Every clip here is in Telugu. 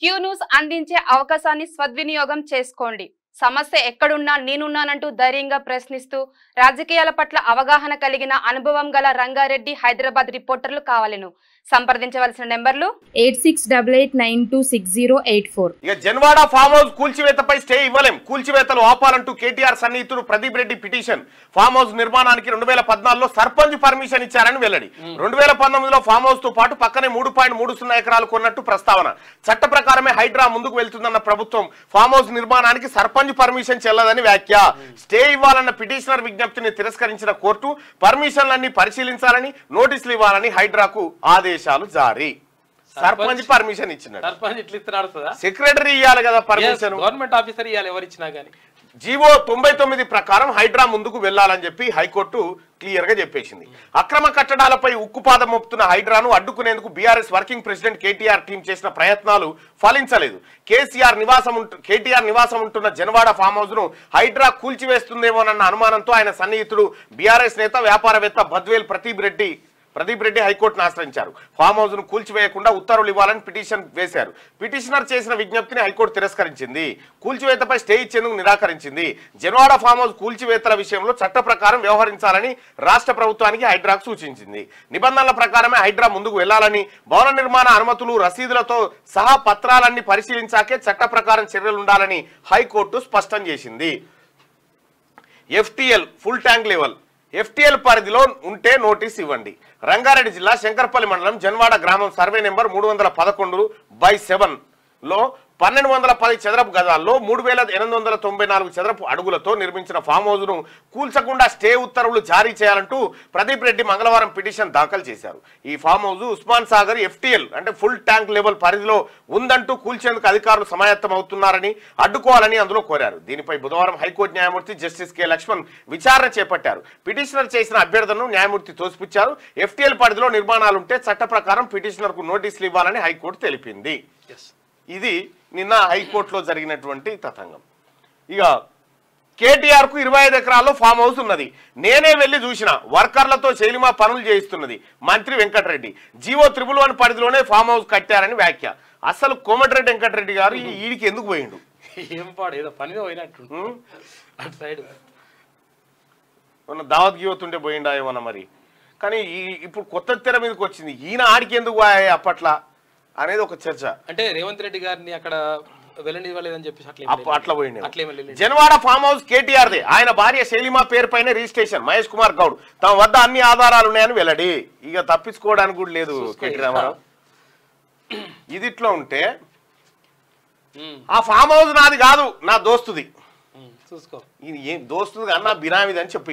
క్యూ న్యూస్ అందించే అవకాశాన్ని సద్వినియోగం చేసుకోండి. సమస్య ఎక్కడున్నా నేనున్నానంటూ ధైర్యంగా ప్రశ్నిస్తూ రాజకీయాల పట్ల అవగాహన కలిగిన అనుభవం గల రంగారెడ్డి హైదరాబాద్ రిపోర్టర్లు కావాలను సంప్రదించవలసిన నెంబర్లు 8688926084. ఇక జన్వాడ ఫామ్ హౌస్ కూల్చివేతపై స్టే ఇవ్వలేం, కూల్చివేతలు ఆపాలంటూ కేటీఆర్ సన్నిహితుడు Pradeep Reddy petition. Farm house నిర్మాణానికి 2014లో సర్పంచ్ పర్మిషన్ ఇచ్చారని వెల్లడి. 2019లో ఫామ్ హౌస్ తో పాటు పక్కనే 3.30 ఎకరాలు కొన్నట్టు ప్రస్తావన. చట్ట ప్రకారమే హైడ్రా ముందుకు వెళ్తుందన్న ప్రభుత్వం ఫామ్ హౌస్ నిర్మాణానికి సర్పంచ్ పర్మిషన్ చెల్లదని వ్యాఖ్య. స్టే ఇవ్వాలన్న పిటిషనర్ విజ్ఞప్తిని తిరస్కరించిన కోర్టు పర్మిషన్లన్నీ పరిశీలించాలని, నోటీసులు ఇవ్వాలని హైడ్రాకు ఆదేశాలు జారీ. సర్పంచ్ పర్మిషన్ ఇచ్చినాడు, సెక్రటరీ ఇవ్వాలి కదా పర్మిషన్, గవర్నమెంట్ ఆఫీసర్ ఇవ్వాలి ఎవరిచ్చినా గానీ. జీవో 99 ప్రకారం హైడ్రా ముందుకు వెళ్లాలని చెప్పి హైకోర్టు క్లియర్ గా చెప్పేసింది. అక్రమ కట్టడాలపై ఉక్కుపాదం మోపుతున్న హైడ్రాను అడ్డుకునేందుకు BRS working president KTR team చేసిన ప్రయత్నాలు ఫలించలేదు. కేటీఆర్ నివాసం ఉంటున్న జన్వాడ ఫామ్ హౌస్ ను హైడ్రా కూల్చివేస్తుందేమోనన్న అనుమానంతో ఆయన సన్నిహితుడు బీఆర్ఎస్ నేత వ్యాపారవేత్త బద్వేల్ ప్రదీప్ రెడ్డి హైకోర్టును ఆశ్రయించారు. ఫామ్ హౌస్ ను కూల్చివేయకుండా ఉత్తర్వులు ఇవ్వాలని పిటిషన్ వేశారు. పిటిషనర్ చేసిన విజ్ఞప్తిని హైకోర్టు తిరస్కరించింది. కూల్చివేతపై స్టే ఇచ్చేందుకు నిరాకరించింది. జన్వాడ ఫామ్ హౌస్ కూల్చివేతల విషయంలో చట్ట ప్రకారం వ్యవహరించాలని రాష్ట్ర ప్రభుత్వానికి హైడ్రాకు సూచించింది. నిబంధనల ప్రకారమే హైడ్రా ముందుకు వెళ్లాలని, భవన నిర్మాణ అనుమతులు, రసీదులతో సహా పత్రాలన్నీ పరిశీలించాకే చట్ట ప్రకారం చర్యలుండాలని హైకోర్టు స్పష్టం చేసింది. FTL full tank level FTL పరిధిలో ఉంటే నోటీస్ ఇవ్వండి. రంగారెడ్డి జిల్లా శంకర్పల్లి మండలం జన్వాడ గ్రామం సర్వే నెంబర్ 311/7లో 1210 చదరపు గజాల్లో 3894 చదరపు అడుగులతో నిర్మించిన ఫామ్ హౌస్ ను కూల్చకుండా స్టే ఉత్తర్వులు జారీ చేయాలంటూ ప్రదీప్ రెడ్డి మంగళవారం పిటిషన్ దాఖలు చేశారు. ఈ farm house Usman Sagar FTL అంటే ఫుల్ ట్యాంక్ లెవెల్ పరిధిలో ఉందంటూ కూల్చేందుకు అధికారులు సమాయత్తం అవుతున్నారని, అడ్డుకోవాలని అందులో కోరారు. దీనిపై బుధవారం హైకోర్టు న్యాయమూర్తి జస్టిస్ కె లక్ష్మణ్ విచారణ చేపట్టారు. పిటిషనర్ చేసిన అభ్యర్థనను న్యాయమూర్తి తోసిపుచ్చారు. FTL పరిధిలో నిర్మాణాలుంటే చట్ట ప్రకారం పిటిషనర్ కు నోటీసులు ఇవ్వాలని హైకోర్టు తెలిపింది. ఇది నిన్న హైకోర్టులో జరిగినటువంటి తతంగం. ఇక కేటీఆర్ కు 25 ఎకరాల్లో ఫామ్ హౌస్ ఉన్నది. నేనే వెళ్లి చూసిన, వర్కర్లతో శైలిమా పనులు చేయిస్తున్నది మంత్రి వెంకటరెడ్డి. జీవో 111 పరిధిలోనే ఫామ్ హౌస్ కట్టారని వ్యాఖ్య. అసలు కోమటిరెడ్డి వెంకటరెడ్డి గారు ఈడికి ఎందుకు పోయిండు? ఏం పాడు, ఏదో పనిగా పోయినట్టు దావత్ గీవతుంటే పోయిండా ఏమన్నా మరి. కానీ ఇప్పుడు కొత్త తెర మీదకి వచ్చింది, ఈయన ఆడికి ఎందుకు అప్పట్లా అనేది ఒక చర్చ. అంటే రేవంత్ రెడ్డి గారిని అక్కడ వెళ్ళనివ్వలేదని చెప్పేసి అట్లా పోయింది. జన్వాడ ఫామ్ హౌస్ కేటీఆర్దే. ఆయన భార్య శైలిమా పేరు పైన రిజిస్ట్రేషన్. మహేష్ కుమార్ గౌడ్ తమ వద్ద అన్ని ఆధారాలు ఉన్నాయని వెల్లడి. ఇక తప్పించుకోవడానికి కూడా లేదు కేటీ రామారావు. ఇది ఇట్లా ఉంటే ఆ ఫామ్ హౌస్ నాది కాదు, నా దోస్తుది. చూసుకో, ఇది ఏం దోస్తుది అన్న బినామీది అని చెప్పి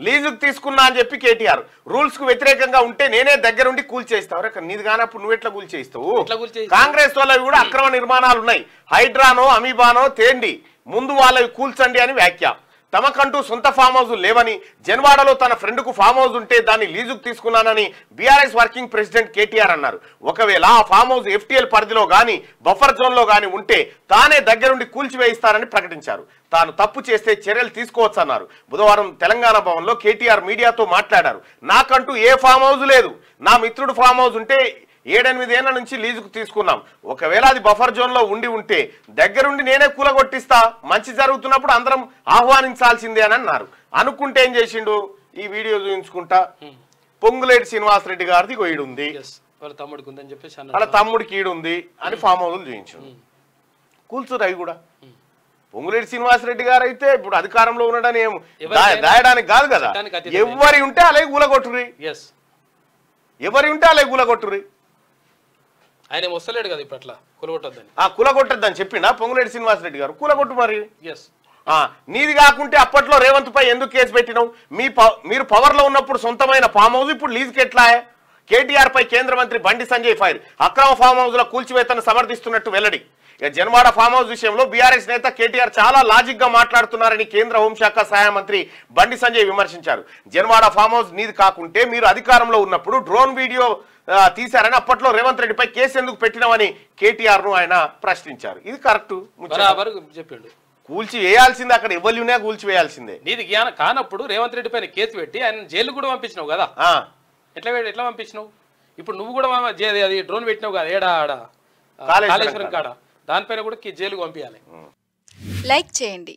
లీజుకు తీసుకున్నా అని చెప్పి కేటీఆర్. రూల్స్ కు వ్యతిరేకంగా ఉంటే నేనే దగ్గరుండి కూల్ చేయిస్తావు. నీది కానప్పుడు నువ్వు ఎట్లా కూల్ చేయిస్తావు? కాంగ్రెస్ వాళ్ళవి కూడా అక్రమ నిర్మాణాలు ఉన్నాయి. హైడ్రానో అమీబానో తేండి, ముందు వాళ్ళవి కూల్చండి అని వ్యాఖ్య. తమకంటూ సొంత ఫామ్ హౌస్ లేవని, జన్వాడలో తన ఫ్రెండ్ కు ఫామ్ హౌస్ ఉంటే దాన్ని లీజుకు తీసుకున్నానని బీఆర్ఎస్ వర్కింగ్ ప్రెసిడెంట్ కేటీఆర్ అన్నారు. ఒకవేళ ఆ ఫామ్ హౌస్ FTL పరిధిలో గాని బఫర్ జోన్ లో గాని ఉంటే తానే దగ్గరుండి కూల్చివేయిస్తారని ప్రకటించారు. తాను తప్పు చేస్తే చర్యలు తీసుకోవచ్చన్నారు. బుధవారం తెలంగాణ భవన్ లో కేటీఆర్ మీడియాతో మాట్లాడారు. నాకంటూ ఏ ఫామ్ హౌస్ లేదు, నా మిత్రుడు ఫామ్ హౌస్ ఉంటే 7-8 ఏళ్ల నుంచి లీజుకు తీసుకున్నాం. ఒకవేళ అది బఫర్ జోన్ లో ఉంటే దగ్గరుండి నేనే కూలగొట్టిస్తా. మంచి జరుగుతున్నప్పుడు అందరం ఆహ్వానించాల్సిందే అని అన్నారు. అనుకుంటే ఏం చేసిండు? ఈ వీడియో చూపించుకుంటా పొంగులేటి శ్రీనివాసరెడ్డి గారిది ఈడుంది, వాళ్ళ తమ్ముడికి ఈడుంది అని ఫామ్ హౌస్ చూపించాడు. కూల్చురు అవి కూడా. పొంగులేటి శ్రీనివాసరెడ్డి గారు అయితే ఇప్పుడు అధికారంలో ఉన్నాడని ఏం దాయడానికి కాదు కదా. ఎవరి ఉంటే అలాగే కూలగొట్టుర్రి, ఎవరి ఉంటే అలాగే కూలగొట్టుర్రి. ఆయన వస్తలేడు కదా ఇప్పుడు, అట్లా కూలగొట్టద్దని కూలగొట్టద్దని చెప్పిండా పొంగులేటి శ్రీనివాసరెడ్డి గారు? కూలగొట్టు మరి. నీది కాకుంటే అప్పట్లో రేవంత్ పై ఎందుకు కేసు పెట్టినావు? మీరు పవర్ లో ఉన్నప్పుడు సొంతమైన ఫామ్ హౌస్ ఇప్పుడు లీజుకి ఎట్లా? కేటీఆర్ పై కేంద్ర మంత్రి బండి సంజయ్ ఫైర్. అక్రమ ఫామ్ హౌస్ లో కూల్చివేతను సమర్థిస్తున్నట్టు వెల్లడి. ఇక జన్వాడ ఫామ్ హౌస్ విషయంలో బీఆర్ఎస్ నేత కేటీఆర్ చాలా లాజిక్ గా మాట్లాడుతున్నారని కేంద్ర హోంశాఖ సహాయ మంత్రి బండి సంజయ్ విమర్శించారు. జన్వాడ ఫామ్ హౌస్ నీది కాకుంటే మీరు అధికారంలో ఉన్నప్పుడు డ్రోన్ వీడియో తీశారని, అప్పట్లో రేవంత్ రెడ్డిపై కేసు ఎందుకు పెట్టినామని కేటీఆర్ ను ఆయన ప్రశ్నించారు. ఇది కరెక్ట్ చెప్పాడు. కూల్చి వేయాల్సిందే, అక్కడ ఎవరినే కూల్చి వేయాల్సిందే. నీది జ్ఞానం కానప్పుడు రేవంత్ రెడ్డి పైన కేసు పెట్టి ఆయన జైలు కూడా పంపించినావు కదా. ఎట్లా పంపించినావు? ఇప్పుడు నువ్వు కూడా అది డ్రోన్ పెట్టినావు కదా ఏడా ఆడ కాళేశ్వరం కాడ దానిపైన కూడా జైలుకు పంపించాలి. లైక్ చేయండి.